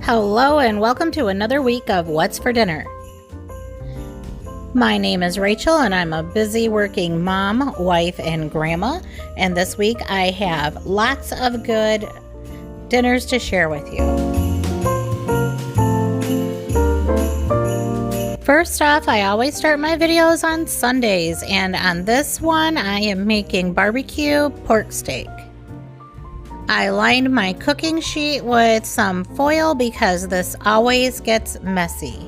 Hello and welcome to another week of What's for Dinner. My name is Rachel and I'm a busy working mom, wife, and grandma. And this week I have lots of good dinners to share with you. First off, I always start my videos on Sundays, and on this one I am making barbecue pork steak. I lined my cooking sheet with some foil because this always gets messy.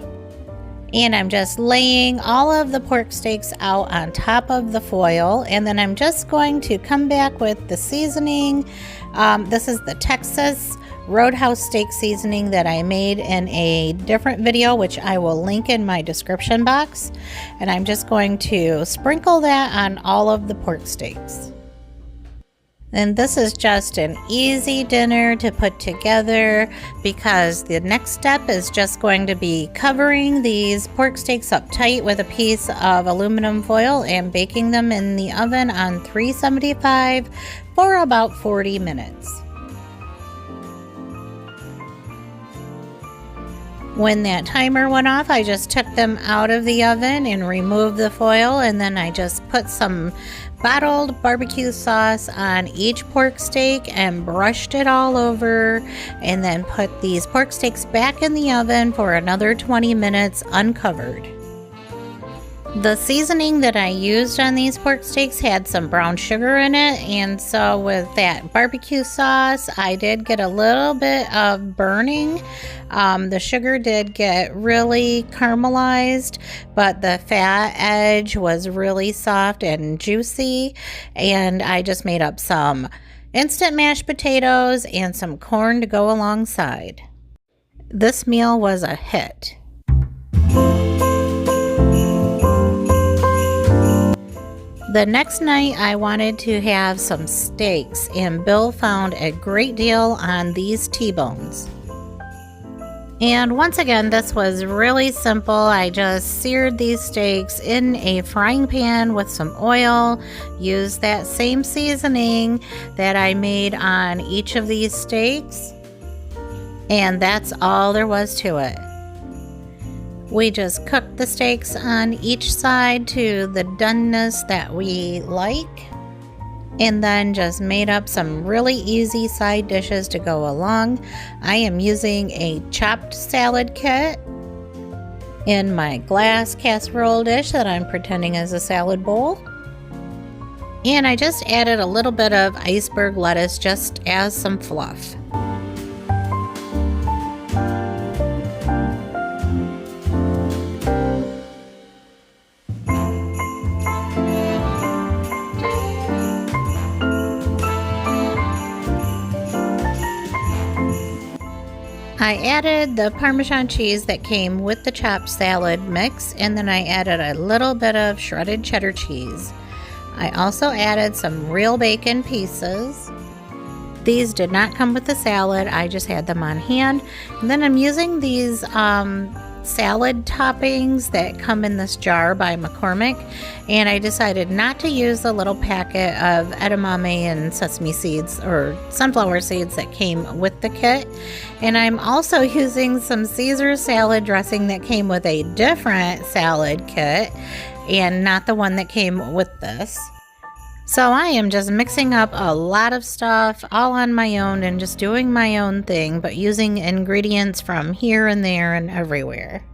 And I'm just laying all of the pork steaks out on top of the foil, and then I'm just going to come back with the seasoning. This is the Texas Roadhouse steak seasoning that I made in a different video, which I will link in my description box. And I'm just going to sprinkle that on all of the pork steaks. And this is just an easy dinner to put together because the next step is just going to be covering these pork steaks up tight with a piece of aluminum foil and baking them in the oven on 375 for about 40 minutes. When that timer went off, I just took them out of the oven and removed the foil, and then I just put some bottled barbecue sauce on each pork steak and brushed it all over, and then put these pork steaks back in the oven for another 20 minutes uncovered. The seasoning that I used on these pork steaks had some brown sugar in it, and so with that barbecue sauce I did get a little bit of burning. The sugar did get really caramelized, but the fat edge was really soft and juicy, and I just made up some instant mashed potatoes and some corn to go alongside. This meal was a hit. The next night I wanted to have some steaks, and Bill found a great deal on these T-bones. And once again, this was really simple. I just seared these steaks in a frying pan with some oil, used that same seasoning that I made on each of these steaks, and that's all there was to it. We just cooked the steaks on each side to the doneness that we like, and then just made up some really easy side dishes to go along. I am using a chopped salad kit in my glass casserole dish that I'm pretending is a salad bowl. And I just added a little bit of iceberg lettuce just as some fluff. I added the Parmesan cheese that came with the chopped salad mix, and then I added a little bit of shredded cheddar cheese. I also added some real bacon pieces. These did not come with the salad, I just had them on hand. And then I'm using these salad toppings that come in this jar by McCormick, and I decided not to use the little packet of edamame and sesame seeds or sunflower seeds that came with the kit. And I'm also using some Caesar salad dressing that came with a different salad kit and not the one that came with this. So I am just mixing up a lot of stuff all on my own and just doing my own thing, but using ingredients from here and there and everywhere.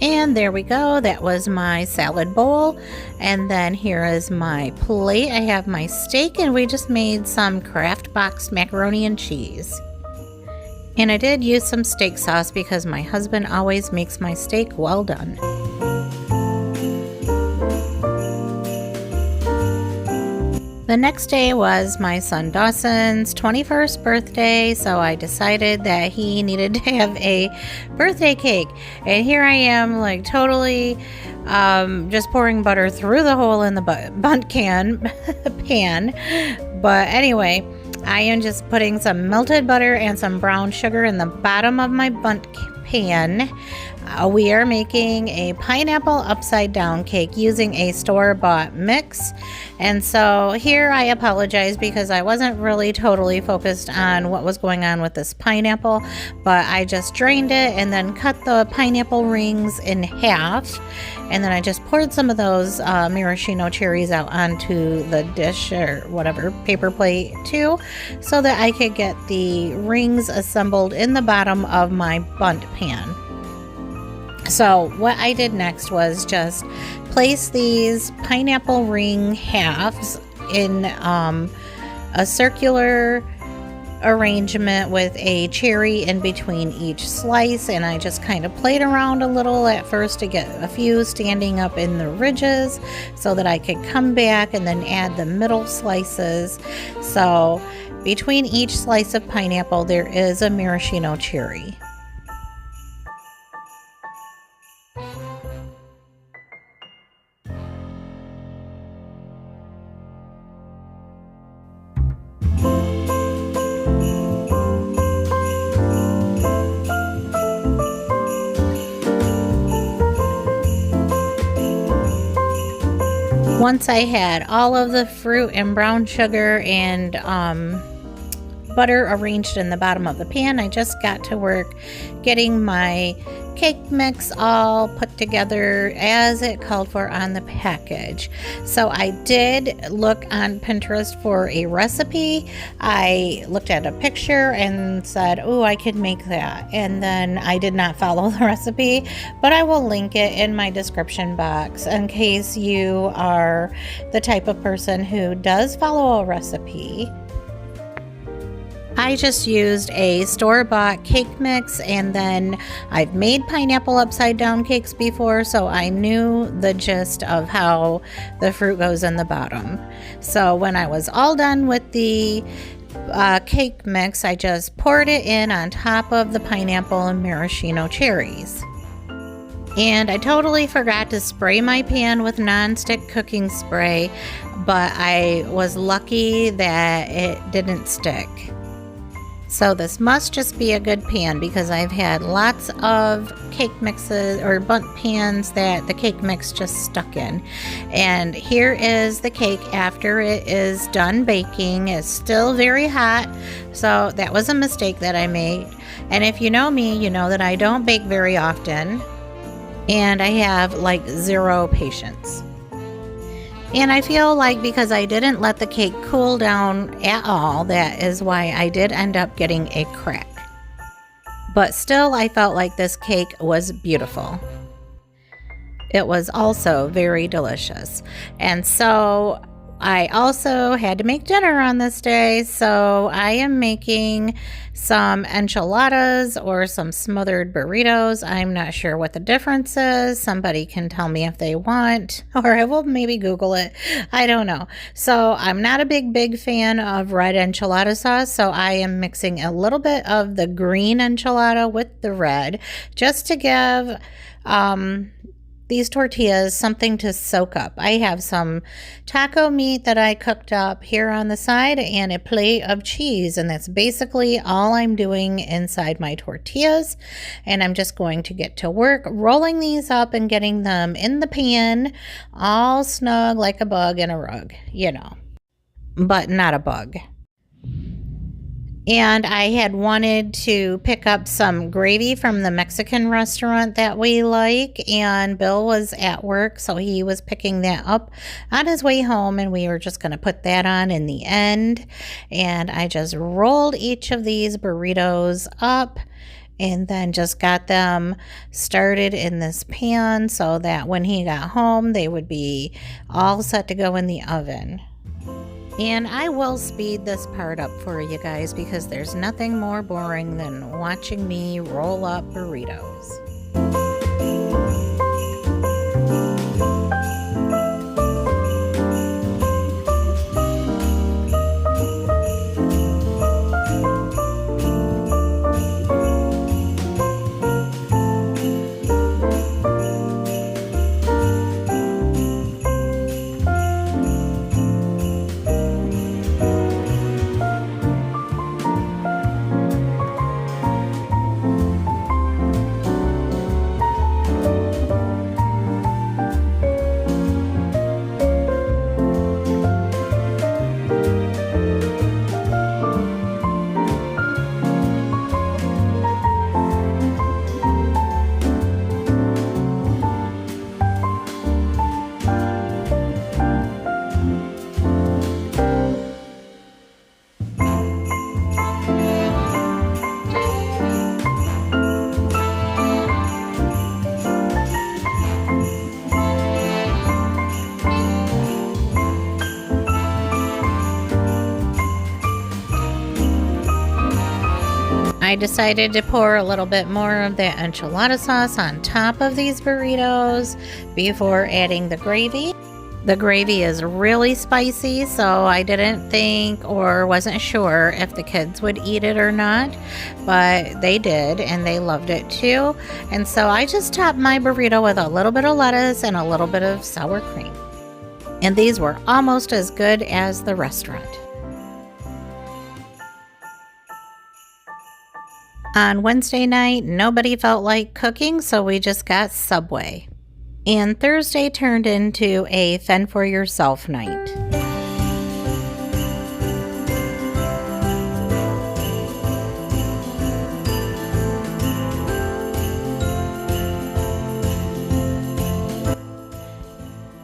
And there we go, that was my salad bowl. And then here is my plate. I have my steak, and we just made some Kraft box macaroni and cheese. And I did use some steak sauce because my husband always makes my steak well done. The next day was my son Dawson's 21st birthday, so I decided that he needed to have a birthday cake. And here I am, like totally just pouring butter through the hole in the Bundt pan. But anyway, I am just putting some melted butter and some brown sugar in the bottom of my Bundt pan. We are making a pineapple upside down cake using a store-bought mix. And so here I apologize because I wasn't really totally focused on what was going on with this pineapple, but I just drained it and then cut the pineapple rings in half. And then I just poured some of those maraschino cherries out onto the dish or whatever paper plate too, so that I could get the rings assembled in the bottom of my Bundt pan. So what I did next was just place these pineapple ring halves in a circular arrangement with a cherry in between each slice, and I just kind of played around a little at first to get a few standing up in the ridges so that I could come back and then add the middle slices. So between each slice of pineapple there is a maraschino cherry. Once I had all of the fruit and brown sugar and butter arranged in the bottom of the pan, I just got to work getting my cake mix all put together as it called for on the package. So I did look on Pinterest for a recipe. I looked at a picture and said, oh, I could make that. And then I did not follow the recipe, but I will link it in my description box in case you are the type of person who does follow a recipe. I just used a store-bought cake mix, and then I've made pineapple upside down cakes before, so I knew the gist of how the fruit goes in the bottom. So when I was all done with the cake mix, I just poured it in on top of the pineapple and maraschino cherries. And I totally forgot to spray my pan with non-stick cooking spray, but I was lucky that it didn't stick. So this must just be a good pan because I've had lots of cake mixes or Bundt pans that the cake mix just stuck in. And here is the cake after it is done baking. It's still very hot, so that was a mistake that I made. And if you know me, you know that I don't bake very often and I have like zero patience. And I feel like because I didn't let the cake cool down at all, that is why I did end up getting a crack. But still, I felt like this cake was beautiful. It was also very delicious. And so I also had to make dinner on this day, so I am making some enchiladas or some smothered burritos. I'm not sure what the difference is. Somebody can tell me if they want, or I will maybe Google it. I don't know. So I'm not a big fan of red enchilada sauce, so I am mixing a little bit of the green enchilada with the red just to give these tortillas something to soak up. I have some taco meat that I cooked up here on the side and a plate of cheese, and that's basically all I'm doing inside my tortillas. And I'm just going to get to work rolling these up and getting them in the pan all snug like a bug in a rug, you know, but not a bug. And I had wanted to pick up some gravy from the Mexican restaurant that we like, and Bill was at work, so he was picking that up on his way home, and we were just going to put that on in the end. And I just rolled each of these burritos up and then just got them started in this pan so that when he got home, they would be all set to go in the oven. And I will speed this part up for you guys because there's nothing more boring than watching me roll up burritos. decided to pour a little bit more of that enchilada sauce on top of these burritos before adding the gravy. The gravy is really spicy, so I didn't think or wasn't sure if the kids would eat it or not, but they did and they loved it too. And so I just topped my burrito with a little bit of lettuce and a little bit of sour cream. And these were almost as good as the restaurant. On Wednesday night, nobody felt like cooking, so we just got Subway. And Thursday turned into a fend for yourself night.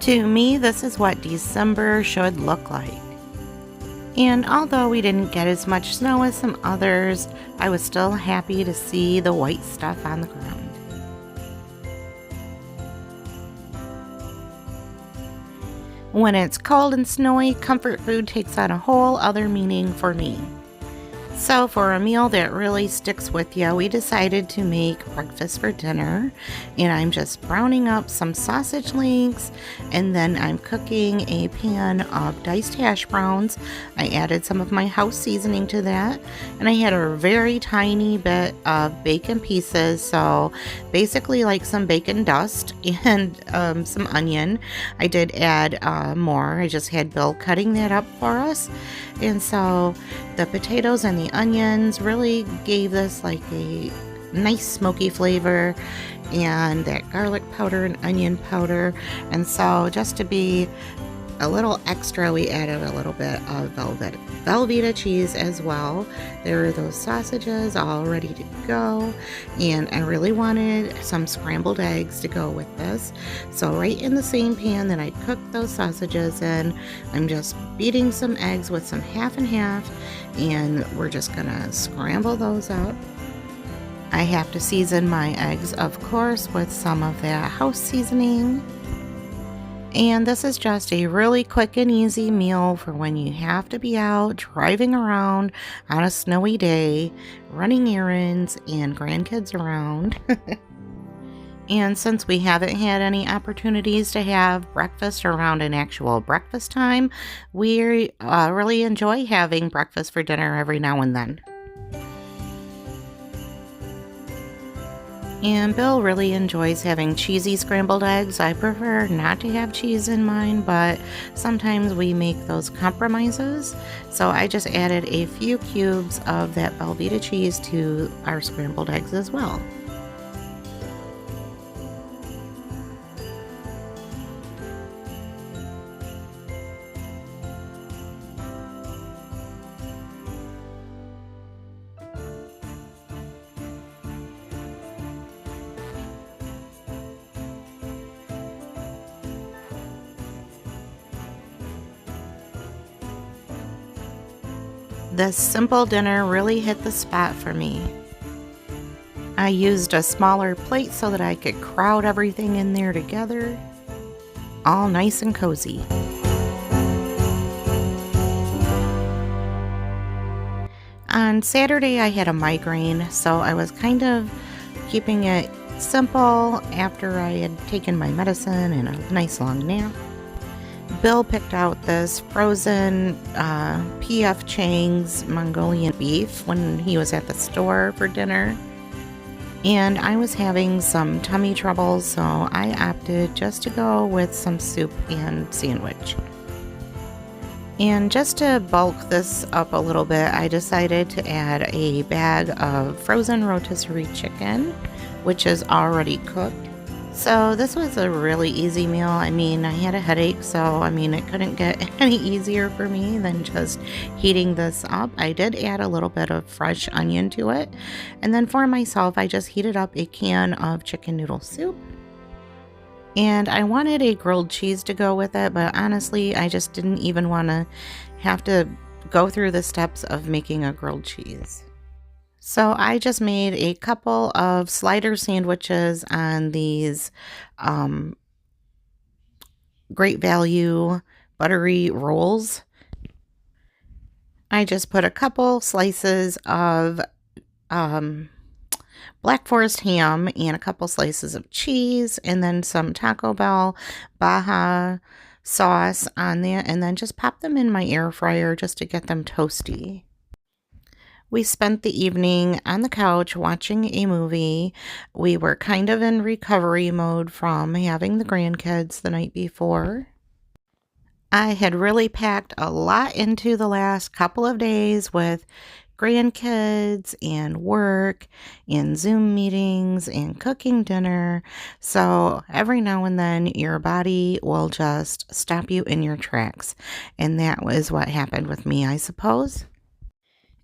To me, this is what December should look like. And although we didn't get as much snow as some others, I was still happy to see the white stuff on the ground. When it's cold and snowy, comfort food takes on a whole other meaning for me. So for a meal that really sticks with you, we decided to make breakfast for dinner, and I'm just browning up some sausage links, and then I'm cooking a pan of diced hash browns. I added some of my house seasoning to that, and I had a very tiny bit of bacon pieces, so basically like some bacon dust and some onion. I did add more. I just had Bill cutting that up for us, and so the potatoes and the onions really gave this like a nice smoky flavor, and that garlic powder and onion powder. And so just to be a little extra, we added a little bit of Velveeta cheese as well. There were those sausages all ready to go, and I really wanted some scrambled eggs to go with this. So right in the same pan that I cooked those sausages in, I'm just beating some eggs with some half and half, and we're just gonna scramble those up. I have to season my eggs, of course, with some of that house seasoning. And this is just a really quick and easy meal for when you have to be out driving around on a snowy day, running errands, and grandkids around. And since we haven't had any opportunities to have breakfast around an actual breakfast time, we really enjoy having breakfast for dinner every now and then. And Bill really enjoys having cheesy scrambled eggs. I prefer not to have cheese in mine, but sometimes we make those compromises. So I just added a few cubes of that Velveeta cheese to our scrambled eggs as well. This simple dinner really hit the spot for me. I used a smaller plate so that I could crowd everything in there together, all nice and cozy. On Saturday I had a migraine, so I was kind of keeping it simple after I had taken my medicine and a nice long nap. Bill picked out this frozen P.F. Chang's Mongolian beef when he was at the store for dinner. And I was having some tummy troubles, so I opted just to go with some soup and sandwich. And just to bulk this up a little bit, I decided to add a bag of frozen rotisserie chicken, which is already cooked. So this was a really easy meal. I mean, I had a headache, so it couldn't get any easier for me than just heating this up. I did add a little bit of fresh onion to it. And then for myself, I just heated up a can of chicken noodle soup. And I wanted a grilled cheese to go with it, but honestly, I just didn't even want to have to go through the steps of making a grilled cheese. So I just made a couple of slider sandwiches on these Great Value buttery rolls. I just put a couple slices of um, Black Forest ham and a couple slices of cheese, and then some Taco Bell Baja sauce on there, and then just pop them in my air fryer just to get them toasty. We spent the evening on the couch watching a movie. We were kind of in recovery mode from having the grandkids the night before. I had really packed a lot into the last couple of days with grandkids and work and Zoom meetings and cooking dinner. So every now and then your body will just stop you in your tracks. And that was what happened with me, I suppose.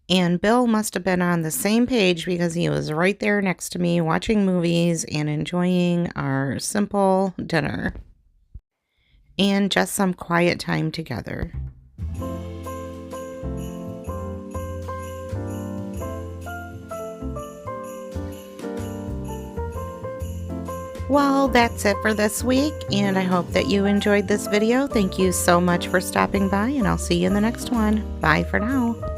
And Bill must have been on the same page because he was right there next to me watching movies and enjoying our simple dinner and just some quiet time together. Well, that's it for this week, and I hope that you enjoyed this video. Thank you so much for stopping by, and I'll see you in the next one. Bye for now.